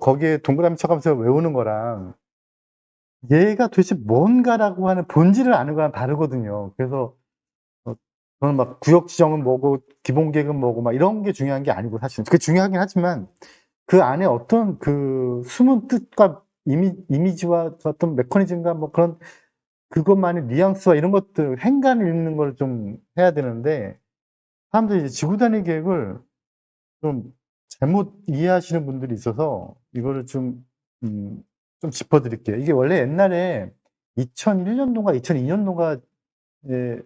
거기에 동그라미 쳐가면서 외우는 거랑 얘가 도대체 뭔가라고 하는 본질을 아는 거랑 다르거든요. 그래서 저는 막 구역 지정은 뭐고 기본 계획은 뭐고 막 이런 게 중요한 게 아니고, 사실은 그게 중요하긴 하지만 그 안에 어떤 그 숨은 뜻과 이미지와 어떤 메커니즘과 뭐 그런 그것만의 뉘앙스와 이런 것들, 행간을 읽는 걸 좀 해야 되는데, 사람들이 이제 지구 단위 계획을 좀 잘못 이해하시는 분들이 있어서 이거를 좀 짚어드릴게요. 이게 원래 옛날에 2001년도인가 2002년도인가 예,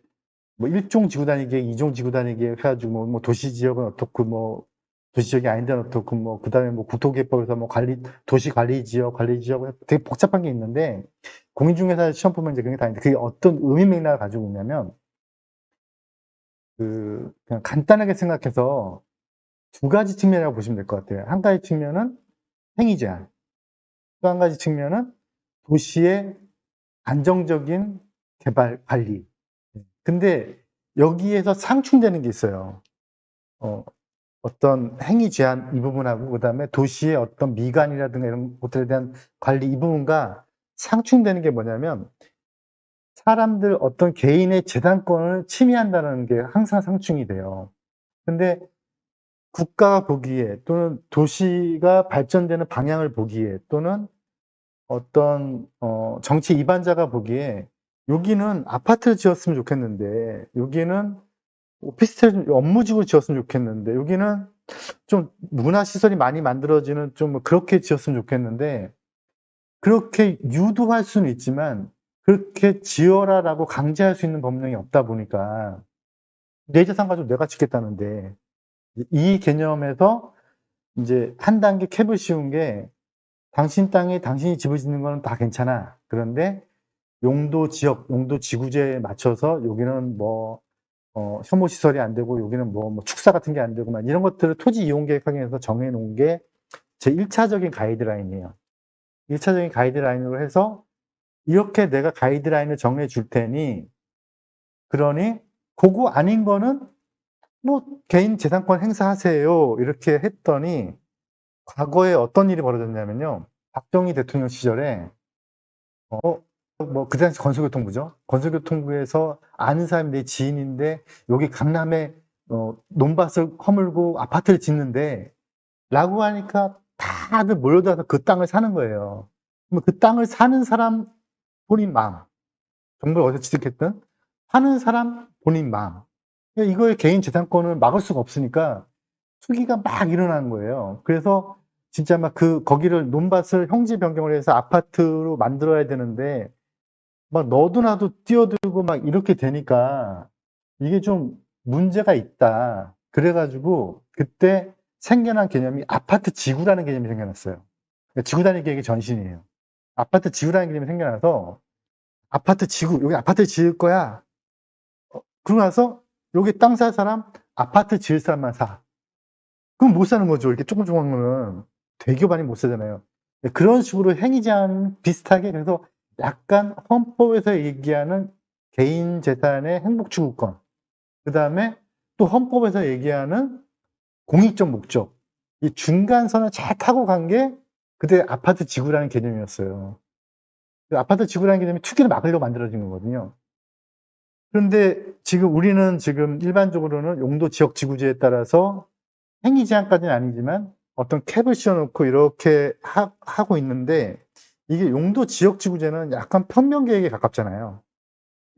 뭐 1종 지구 단위 계획, 2종 지구 단위 계획 해가지고 뭐 도시 지역은 어떻고 뭐 도시 지역이 아닌 데는 어떻고 뭐 그다음에 뭐 국토기획법에서 뭐 도시 관리 지역 되게 복잡한 게 있는데, 공인중개사 시험 보면 이제 그런 게 다 있는데, 그게 어떤 의미 맥락을 가지고 있냐면, 그냥 간단하게 생각해서 두 가지 측면이라고 보시면 될 것 같아요. 한 가지 측면은 행위 제한, 또 한 가지 측면은 도시의 안정적인 개발 관리. 근데 여기에서 상충되는 게 있어요. 어, 어떤 행위 제한 이 부분하고 그다음에 도시의 어떤 미관이라든가 이런 것들에 대한 관리 이 부분과 상충되는 게 뭐냐면, 사람들 어떤 개인의 재산권을 침해한다는 게 항상 상충이 돼요. 근데 국가가 보기에, 또는 도시가 발전되는 방향을 보기에, 또는 어떤 정치 이반자가 보기에 여기는 아파트를 지었으면 좋겠는데, 여기는 오피스텔 업무지구 지었으면 좋겠는데, 여기는 좀 문화시설이 많이 만들어지는 좀 그렇게 지었으면 좋겠는데, 그렇게 유도할 수는 있지만 그렇게 지어라라고 강제할 수 있는 법령이 없다 보니까, 내 재산 가지고 내가 짓겠다는데, 이 개념에서 이제 한 단계 캡을 씌운 게, 당신 땅에 당신이 집을 짓는 거는 다 괜찮아. 그런데 용도 지역, 용도 지구제에 맞춰서 여기는 뭐 혐오 시설이 안 되고, 여기는 뭐 축사 같은 게 안 되고, 막 이런 것들을 토지 이용 계획 확인해서 정해 놓은 게 제 1차적인 가이드라인이에요. 1차적인 가이드라인으로 해서 이렇게 내가 가이드라인을 정해 줄 테니, 그러니 그거 아닌 거는 뭐 개인 재산권 행사하세요. 이렇게 했더니, 과거에 어떤 일이 벌어졌냐면요. 박정희 대통령 시절에 뭐 그 당시 건설교통부죠. 건설교통부에서 아는 사람이 내 지인인데 여기 강남에 논밭을 허물고 아파트를 짓는데 라고 하니까 다들 몰려들어서 그 땅을 사는 거예요. 그럼 그 땅을 사는 사람 본인 마음, 정부가 어디서 취득했든 사는 사람 본인 마음, 이거의 개인 재산권을 막을 수가 없으니까 투기가 막 일어나는 거예요. 그래서 진짜 막 거기를 논밭을 형지 변경을 해서 아파트로 만들어야 되는데, 막 너도 나도 뛰어들고 막 이렇게 되니까 이게 좀 문제가 있다. 그래가지고 그때 생겨난 개념이 아파트 지구라는 개념이 생겨났어요. 지구 단위 계획의 전신이에요. 아파트 지구라는 개념이 생겨나서, 아파트 지구, 여기 아파트 지을 거야. 그러고 나서 여기 땅 살 사람, 아파트 지을 사람만 사. 그럼 못 사는 거죠. 이렇게 조금 거는 대기업 아니면 못 사잖아요. 그런 식으로 행위 제한 비슷하게, 그래서 약간 헌법에서 얘기하는 개인 재산의 행복 추구권, 그 다음에 또 헌법에서 얘기하는 공익적 목적, 이 중간선을 잘 타고 간 게 그때 아파트 지구라는 개념이었어요. 아파트 지구라는 개념이 투기를 막으려고 만들어진 거거든요. 그런데 우리는 지금 일반적으로는 용도 지역 지구제에 따라서 행위 제한까지는 아니지만 어떤 캡을 씌워놓고 이렇게 하고 있는데, 이게 용도 지역 지구제는 약간 평면 계획에 가깝잖아요.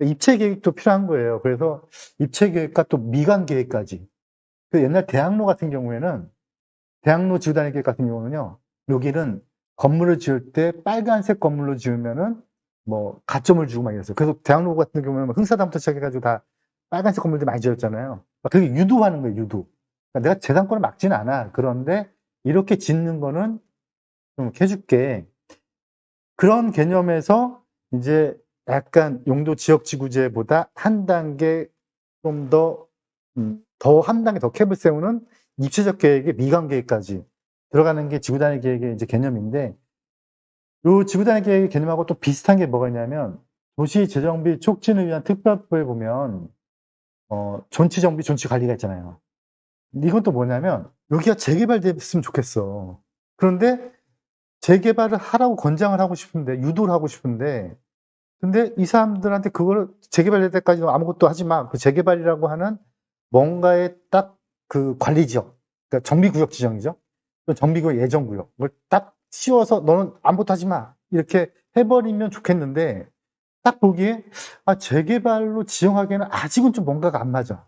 입체 계획도 필요한 거예요. 그래서 입체 계획과 또 미관 계획까지. 옛날 대학로 같은 경우에는, 대학로 지구 단위 계획 같은 경우는요, 여기는 건물을 지을 때 빨간색 건물로 지으면은 뭐 가점을 주고 막 이랬어요. 그래서 대학로 같은 경우는 흥사담부터 시작해가지고 다 빨간색 건물들 많이 지었잖아요. 그게 유도하는 거예요, 유도. 그러니까 내가 재산권을 막지는 않아. 그런데 이렇게 짓는 거는 좀 해줄게. 그런 개념에서 이제 약간 용도 지역 지구제보다 한 단계 좀 더 한 단계 더 캡을 세우는 입체적 계획의 미관 계획까지 들어가는 게 지구 단위 계획의 이제 개념인데, 요 지구 단위 계획의 개념하고 또 비슷한 게 뭐가 있냐면, 도시 재정비 촉진을 위한 특별법에 보면 존치 정비, 존치 관리가 있잖아요. 이건 또 뭐냐면, 여기가 재개발됐으면 좋겠어. 그런데 재개발을 하라고 권장을 하고 싶은데, 유도를 하고 싶은데, 근데 이 사람들한테 그걸 재개발될 때까지는 아무것도 하지 마. 그 재개발이라고 하는 뭔가의 딱 그 관리 지역, 그러니까 정비구역 지정이죠. 정비구역 예정구역을 딱 씌워서 너는 아무것도 하지 마. 이렇게 해버리면 좋겠는데, 딱 보기에 재개발로 지정하기에는 아직은 좀 뭔가가 안 맞아.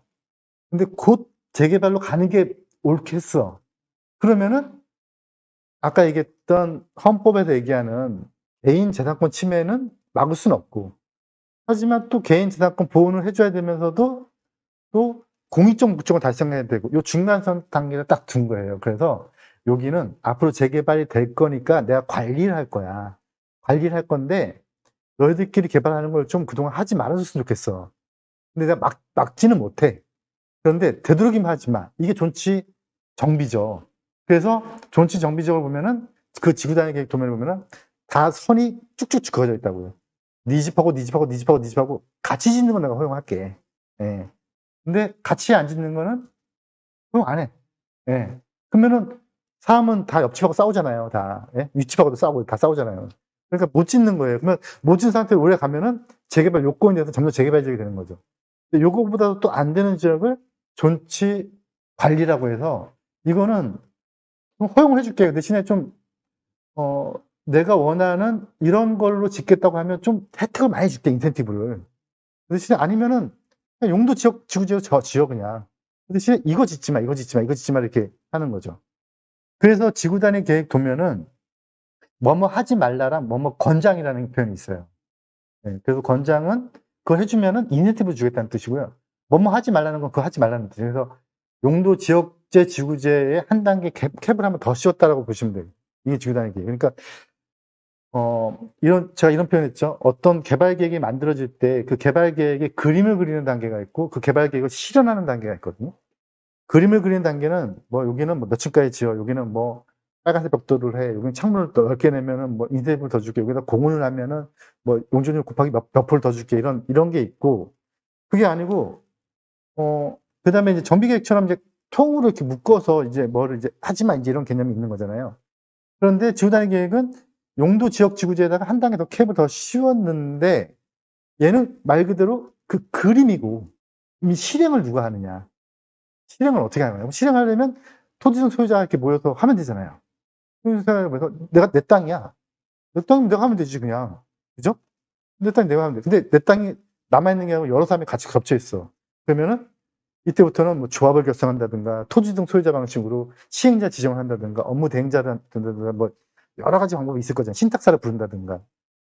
근데 곧 재개발로 가는 게 옳겠어. 그러면은 아까 얘기했던 헌법에서 얘기하는 개인 재산권 침해는 막을 수는 없고, 하지만 또 개인 재산권 보호는 해줘야 되면서도 또 공익적 목적을 달성해야 되고, 요 중간선 단계를 딱 둔 거예요. 그래서 여기는 앞으로 재개발이 될 거니까 내가 관리를 할 거야. 관리를 할 건데 너희들끼리 개발하는 걸 좀 그동안 하지 말아줬으면 좋겠어. 근데 내가 막지는 못해. 그런데 되도록이면 하지 마. 이게 존치 정비죠. 그래서 존치 정비적으로 보면은 그 지구단위 계획 도면을 보면은 다 선이 쭉쭉 그어져 있다고요. 네 집하고 네 집하고 네 집하고 네 집하고 같이 짓는 건 내가 허용할게. 예. 근데 같이 안 짓는 거는 허용 안 해. 예. 그러면은 사람은 다 옆집하고 싸우잖아요. 다. 예? 윗집하고도 싸우고 다 싸우잖아요. 그러니까 못 짓는 거예요. 그러면 못 짓는 상태로 오래 가면은 재개발 요건에 대해서 점점 재개발 지역이 되는 거죠. 근데 요거보다도 또 안 되는 지역을 존치 관리라고 해서 이거는 허용을 해줄게요. 그 대신에 좀, 내가 원하는 이런 걸로 짓겠다고 하면 좀 혜택을 많이 줄게, 인센티브를. 그 대신에 아니면은 그냥 용도 지역, 지구지역 지어 그냥. 그 대신에 이거 짓지 마, 이거 짓지 마, 이거 짓지 마 이렇게 하는 거죠. 그래서 지구 단위 계획 도면은 뭐뭐 하지 말라랑 뭐뭐 권장이라는 표현이 있어요. 네, 그래서 권장은 그거 해주면은 인센티브 주겠다는 뜻이고요. 뭐뭐 하지 말라는 건 그거 하지 말라는 뜻이에요. 그래서 용도 지역제 지구제에 한 단계 캡을 한번 더 씌웠다라고 보시면 돼요. 이게 지구 단위 계획. 그러니까 제가 이런 표현했죠. 어떤 개발 계획이 만들어질 때 그 개발 계획의 그림을 그리는 단계가 있고 그 개발 계획을 실현하는 단계가 있거든요. 그림을 그리는 단계는 뭐 여기는 뭐 몇 층까지 지어, 여기는 뭐 빨간색 벽돌을 해, 여기는 창문을 더 넓게 내면은 뭐 인쇄부를 더 줄게, 여기다 공원을 하면은 뭐 용적률 곱하기 몇 프를 더 줄게, 이런 게 있고, 그게 아니고 그다음에 이제 정비 계획처럼 이제 통으로 이렇게 묶어서 이제 뭐를 이제 하지만 이제 이런 개념이 있는 거잖아요. 그런데 지구 단위 계획은 용도 지역 지구제에다가 한 단계 더 캡을 더 씌웠는데 얘는 말 그대로 그 그림이고 이 실행을 누가 하느냐. 실행을 어떻게 하느냐. 실행하려면 토지성 소유자가 이렇게 모여서 하면 되잖아요. 소유자가 모여서 내가 내 땅이야. 내 땅이면 내가 하면 되지 그냥. 그죠? 내 땅이 내가 하면 돼. 근데 내 땅이 남아있는 게 아니고 여러 사람이 같이 겹쳐 있어. 그러면은 이때부터는 뭐 조합을 결성한다든가 토지등 소유자 방식으로 시행자 지정을 한다든가 업무 대행자를 한다든가 뭐 여러 가지 방법이 있을 거잖아요. 신탁사를 부른다든가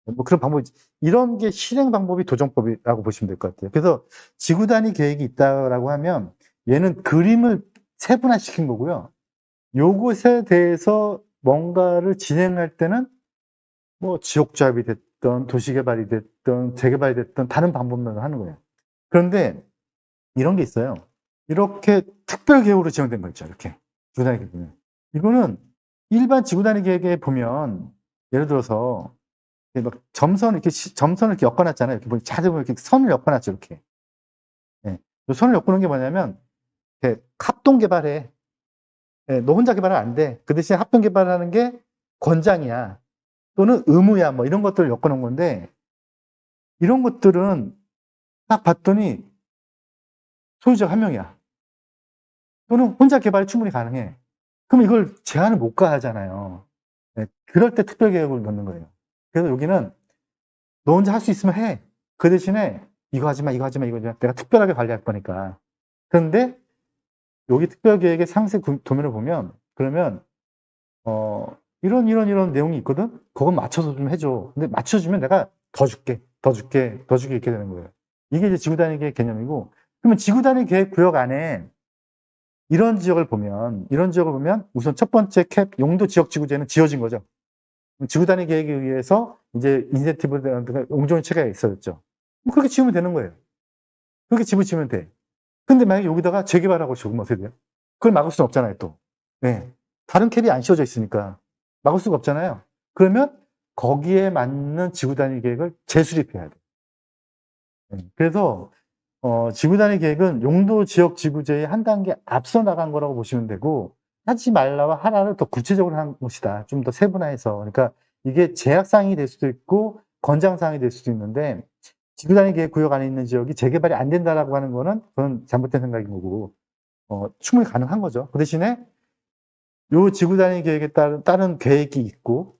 뭐 그런 방법이, 이런 게 실행 방법이 도정법이라고 보시면 될 것 같아요. 그래서 지구 단위 계획이 있다라고 하면 얘는 그림을 세분화시킨 거고요. 요것에 대해서 뭔가를 진행할 때는 뭐 지역조합이 됐든 도시개발이 됐든 재개발이 됐든 다른 방법론을 하는 거예요. 그런데 이런 게 있어요. 이렇게 특별계획으로 지정된 거 있죠. 이렇게 지구단위 계획 보면 이거는 일반 지구단위 계획에 보면 예를 들어서 막 점선을 이렇게 엮어놨잖아요. 이렇게 보니 자주 이렇게 선을 엮어놨죠. 이렇게. 예. 선을 엮어놓은 게 뭐냐면 합동 개발해. 예, 너 혼자 개발은 안 돼. 그 대신 합동 개발하는 게 권장이야. 또는 의무야. 뭐 이런 것들을 엮어놓은 건데 이런 것들은 딱 봤더니 소유자가 한 명이야. 또는 혼자 개발이 충분히 가능해. 그럼 이걸 제한을 못 가하잖아요. 네, 그럴 때 특별계획을 넣는 거예요. 그래서 여기는 너 혼자 할 수 있으면 해. 그 대신에 이거 하지 마, 이거 하지 마, 이거 하지 마. 내가 특별하게 관리할 거니까. 그런데 여기 특별계획의 상세 도면을 보면 그러면 이런 내용이 있거든? 그건 맞춰서 좀 해줘. 근데 맞춰주면 내가 더 줄게, 더 줄게, 더 줄게 이렇게 되는 거예요. 이게 이제 지구단위 계획 개념이고, 그러면 지구단위 계획 구역 안에 이런 지역을 보면 우선 첫 번째 캡 용도 지역 지구제는 지어진 거죠. 지구 단위 계획에 의해서 이제 인센티브라든가 용적률 체계가 있어졌죠. 그렇게 지으면 되는 거예요. 그렇게 집을 지으면 돼. 근데 만약에 여기다가 재개발하고 지으면 어떻게 돼요? 그걸 막을 수는 없잖아요, 또. 네. 다른 캡이 안 씌워져 있으니까 막을 수가 없잖아요. 그러면 거기에 맞는 지구 단위 계획을 재수립해야 돼. 네. 그래서 지구 단위 계획은 용도 지역 지구제의 한 단계 앞서 나간 거라고 보시면 되고, 하지 말라와 하라를 더 구체적으로 한 것이다. 좀 더 세분화해서. 그러니까 이게 제약사항이 될 수도 있고 권장사항이 될 수도 있는데 지구단위 계획 구역 안에 있는 지역이 재개발이 안 된다라고 하는 거는 그건 잘못된 생각인 거고 충분히 가능한 거죠. 그 대신에 요 지구단위 계획에 따른 계획이 있고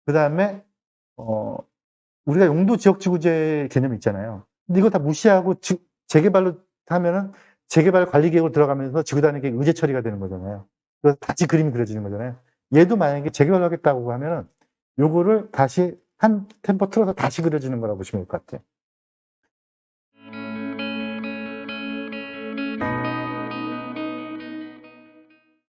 그다음에 우리가 용도 지역지구제 개념이 있잖아요. 근데 이거 다 무시하고 재개발로 하면은 재개발 관리 계획으로 들어가면서 지구단위 계획 의제 처리가 되는 거잖아요. 그래서 다시 그림이 그려지는 거잖아요. 얘도 만약에 재개발을 하겠다고 하면은 요거를 다시 한 템포 틀어서 다시 그려지는 거라고 보시면 될 것 같아요.